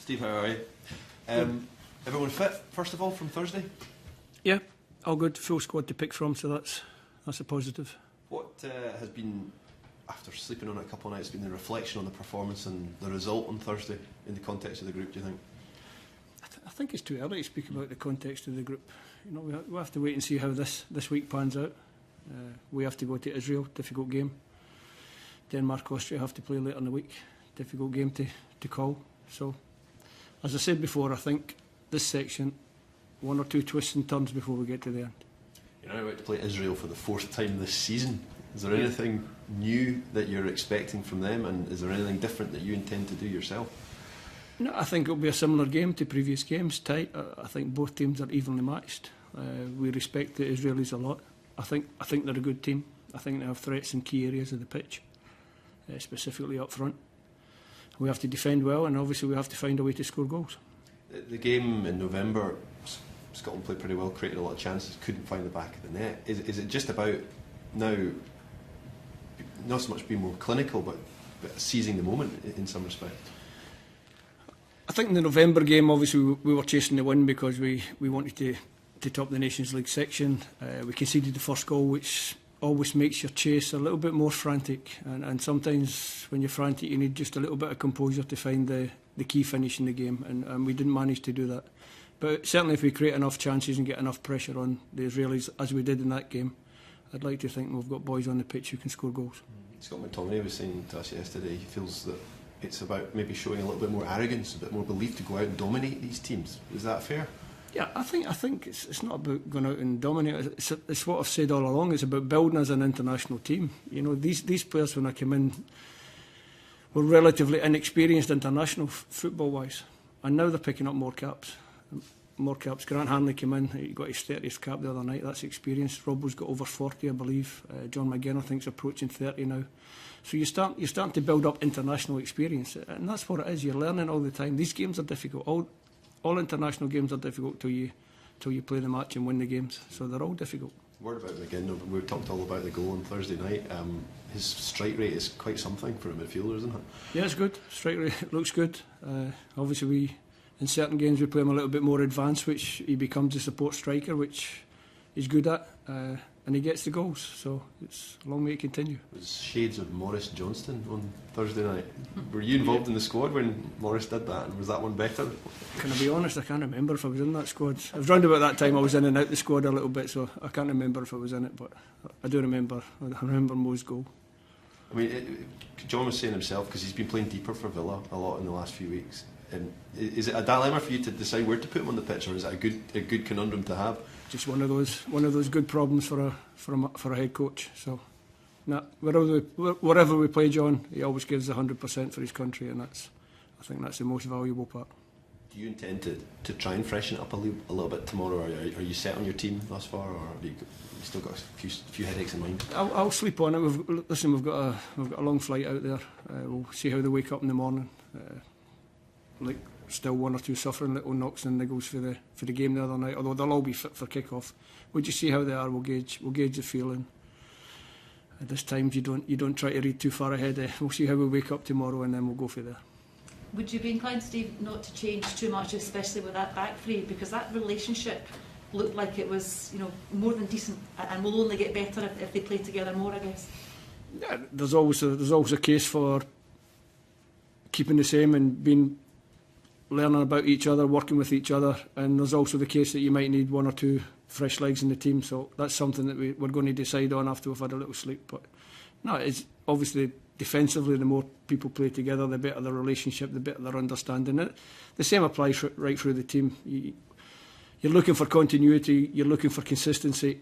Steve, how are you? Everyone fit, first of all, from Thursday? Yeah, all good. Full squad to pick from, so that's a positive. What has been, after sleeping on it a couple of nights, been the reflection on the performance and the result on Thursday in the context of the group, do you think? I think it's too early to speak about the context of the group. You know, we have to wait and see how this week pans out. We have to go to Israel, difficult game. Denmark, Austria have to play later in the week, difficult game to call. So, as I said before, I think this section, one or two twists and turns before we get to the end. You're now about to play Israel for the fourth time this season. Is there anything new that you're expecting from them, and is there anything different that you intend to do yourself? No, I think it'll be a similar game to previous games, tight. I think both teams are evenly matched. We respect the Israelis a lot. I think they're a good team. I think they have threats in key areas of the pitch, specifically up front. We have to defend well, and obviously we have to find a way to score goals. The game in November, Scotland played pretty well, created a lot of chances, couldn't find the back of the net. Is it just about now, not so much being more clinical, but seizing the moment in some respect? I think in the November game, obviously we were chasing the win because we wanted to top the Nations League section. We conceded the first goal, which always makes your chase a little bit more frantic, and sometimes when you're frantic you need just a little bit of composure to find the key finish in the game, and we didn't manage to do that. But certainly if we create enough chances and get enough pressure on the Israelis as we did in that game, I'd like to think we've got boys on the pitch who can score goals. Scott McTominay was saying to us yesterday he feels that it's about maybe showing a little bit more arrogance, a bit more belief to go out and dominate these teams. Is that fair? Yeah, I think it's not about going out and dominating. It's what I've said all along. It's about building as an international team. You know, these players when I came in were relatively inexperienced international football-wise, and now they're picking up more caps. Grant Hanley came in, he got his 30th cap the other night. That's experience. Robbo's got over 40, I believe. John McGinn, I think, is approaching 30 now. So you're starting to build up international experience, and that's what it is. You're learning all the time. These games are difficult. All international games are difficult till you play the match and win the games. So they're all difficult. Word about McGinn, we've talked all about the goal on Thursday night. His strike rate is quite something for a midfielder, isn't it? Yeah, it's good. Strike rate looks good. Obviously in certain games we play him a little bit more advanced, which he becomes a support striker, which he's good at, and he gets the goals, so it's a long way to continue. It was shades of Maurice Johnston on Thursday night. Were you involved in the squad when Maurice did that, and was that one better? Can I be honest, I can't remember if I was in that squad. It was round about that time I was in and out the squad a little bit, so I can't remember if I was in it, but I do remember. I remember Mo's goal. I mean, John was saying himself, because he's been playing deeper for Villa a lot in the last few weeks. Is it a dilemma for you to decide where to put him on the pitch, or is it a good conundrum to have? Just one of those good problems for a head coach. So, wherever we play John, he always gives 100% for his country, and I think that's the most valuable part. Do you intend to try and freshen it up a little bit tomorrow? Are you set on your team thus far, or have you still got a few headaches in mind? I'll sleep on it. We've got a long flight out there. We'll see how they wake up in the morning. Still one or two suffering little knocks and niggles for the game the other night, although they'll all be fit for kick-off. We'll just see how they are. We'll gauge the feeling. At this time you don't try to read too far ahead. We'll see how we wake up tomorrow, and then we'll go for there. Would you be inclined, Steve, not to change too much, especially with that back three, because that relationship looked like it was, more than decent, and will only get better if they play together more, I guess? Yeah, there's always a case for keeping the same and learning about each other, working with each other, and there's also the case that you might need one or two fresh legs in the team, so that's something that we're going to decide on after we've had a little sleep. But no, it's obviously defensively, the more people play together, the better the relationship, the better their understanding. The same applies right through the team. You're looking for continuity, you're looking for consistency,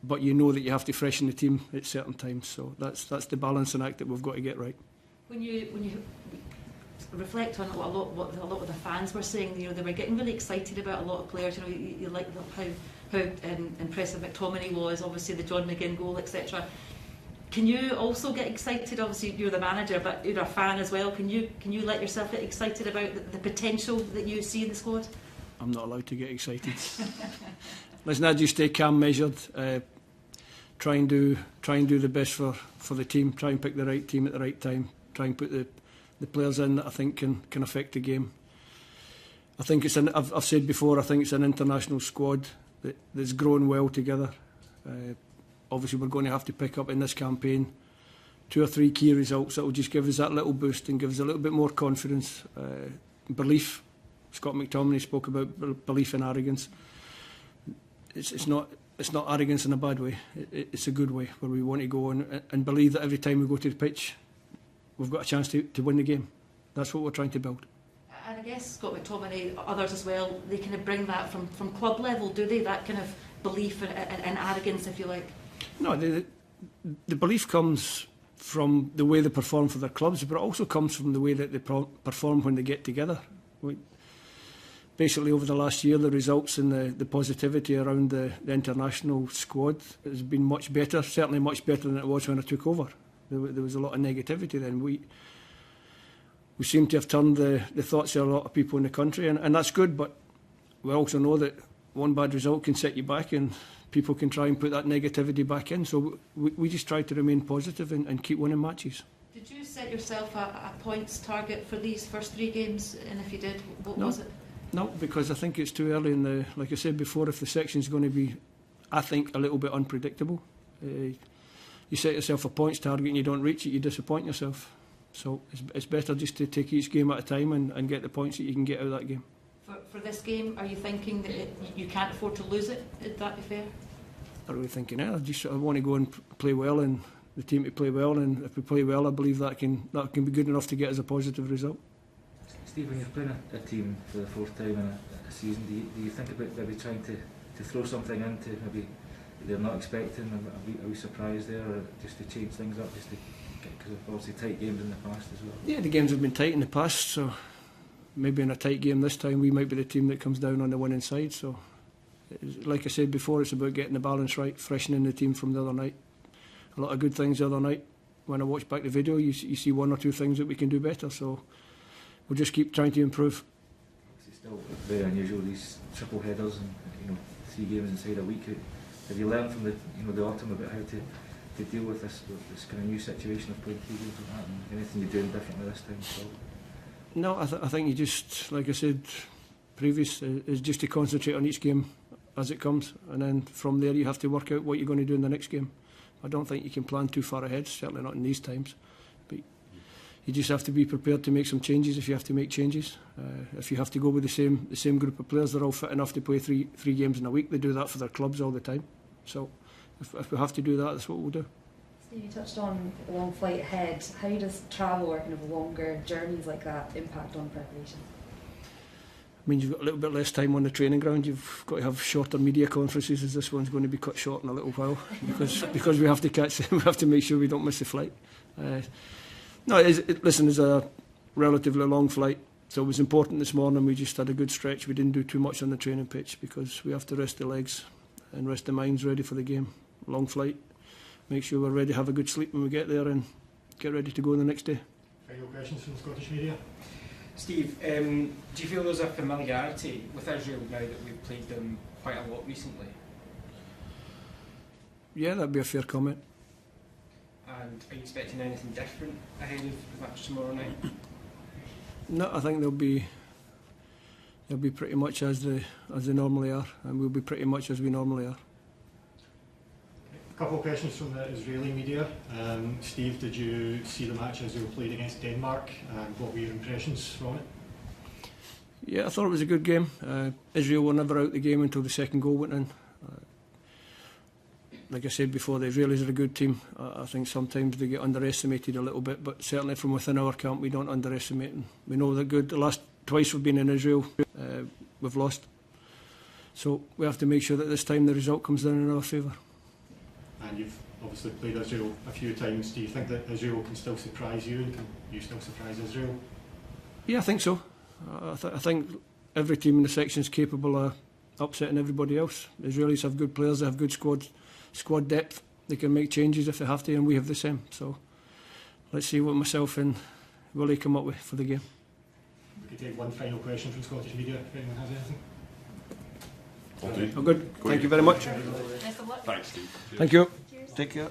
but you know that you have to freshen the team at certain times, so that's the balancing act that we've got to get right. When you reflect on what a lot of the fans were saying, they were getting really excited about a lot of players. You like how impressive McTominay was, obviously the John McGinn goal, etc. Can you also get excited? Obviously you're the manager, but you're a fan as well. Can you let yourself get excited about the potential that you see in the squad? I'm not allowed to get excited. Listen, I just stay calm, measured. Try and do the best for the team. Try and pick the right team at the right time. Try and put the players in that I think can affect the game. I think I've said before, I think it's an international squad that's grown well together. Obviously, we're going to have to pick up in this campaign 2 or 3 key results that will just give us that little boost and give us a little bit more confidence, belief. Scott McTominay spoke about belief and arrogance. It's not arrogance in a bad way. It's a good way where we want to go and believe that every time we go to the pitch, we've got a chance to win the game. That's what we're trying to build. And I guess Scott McTominay, others as well, they kind of bring that from club level, do they? That kind of belief and arrogance, if you like. No, the belief comes from the way they perform for their clubs, but it also comes from the way that they perform when they get together. Basically, over the last year, the results and the positivity around the international squad has been much better, certainly much better than it was when I took over. There was a lot of negativity then. We seem to have turned the thoughts of a lot of people in the country, and that's good, but we also know that one bad result can set you back and people can try and put that negativity back in. So we just try to remain positive and keep winning matches. Did you set yourself a points target for these first 3 games? And if you did, what was it? No, because I think it's too early in like I said before, if the section's going to be, I think, a little bit unpredictable. You set yourself a points target and you don't reach it, you disappoint yourself. So it's better just to take each game at a time and get the points that you can get out of that game. For this game, are you thinking that you can't afford to lose it? Would that be fair? I'm really thinking I want to go and play well, and the team to play well, and if we play well, I believe that can be good enough to get us a positive result. Steve, when you're playing a team for the 4th time in a season, do you think about maybe trying to throw something into maybe they're not expecting? Are we surprised there, or just to change things up, just to get, because of obviously tight games in the past as well? Yeah, the games have been tight in the past, so maybe in a tight game this time we might be the team that comes down on the winning side. So, like I said before, it's about getting the balance right, freshening the team from the other night. A lot of good things the other night. When I watch back the video, you see 1 or 2 things that we can do better. So we'll just keep trying to improve. It's still very unusual, these triple headers and 3 games inside a week. Have you learned from the autumn about how to deal with this kind of new situation of playing 3 games like that, and anything you're doing differently this time? So? No, I think you just, like I said previous, is just to concentrate on each game as it comes, and then from there you have to work out what you're going to do in the next game. I don't think you can plan too far ahead, certainly not in these times, but you just have to be prepared to make some changes if you have to make changes. If you have to go with the same group of players, they're all fit enough to play three games in a week. They do that for their clubs all the time, so if we have to do that, that's what we'll do. Steve, you touched on a long flight ahead. How does travel or kind of longer journeys like that impact on preparation? I mean, you've got a little bit less time on the training ground. You've got to have shorter media conferences, as this one's going to be cut short in a little while because we have to make sure we don't miss the flight. Listen, it's a relatively long flight, so it was important this morning. We just had a good stretch. We didn't do too much on the training pitch because we have to rest the legs and rest the minds ready for the game. Long flight. Make sure we're ready to have a good sleep when we get there and get ready to go the next day. Final questions from Scottish media. Steve, do you feel there's a familiarity with Israel now that we've played them quite a lot recently? Yeah, that'd be a fair comment. And are you expecting anything different ahead of the match tomorrow night? No, I think they'll be pretty much as they normally are, and we'll be pretty much as we normally are. A couple of questions from the Israeli media. Steve, did you see the match Israel played against Denmark, and what were your impressions from it? Yeah, I thought it was a good game. Israel were never out the game until the second goal went in. Like I said before, the Israelis are a good team. I think sometimes they get underestimated a little bit, but certainly from within our camp we don't underestimate them. We know they're good. The last twice we've been in Israel, we've lost. So we have to make sure that this time the result comes down in our favour. And you've obviously played Israel a few times. Do you think that Israel can still surprise you, and can you still surprise Israel? Yeah, I think so. I think every team in the section is capable of upsetting everybody else. The Israelis have good players, they have good squad depth. They can make changes if they have to, and we have the same. So let's see what myself and Willie come up with for the game. We could take one final question from Scottish media if anyone has anything. I'll do. Oh, good. Thank you very much. Best of luck. Thanks, Steve. Thank you. Cheers. Take care.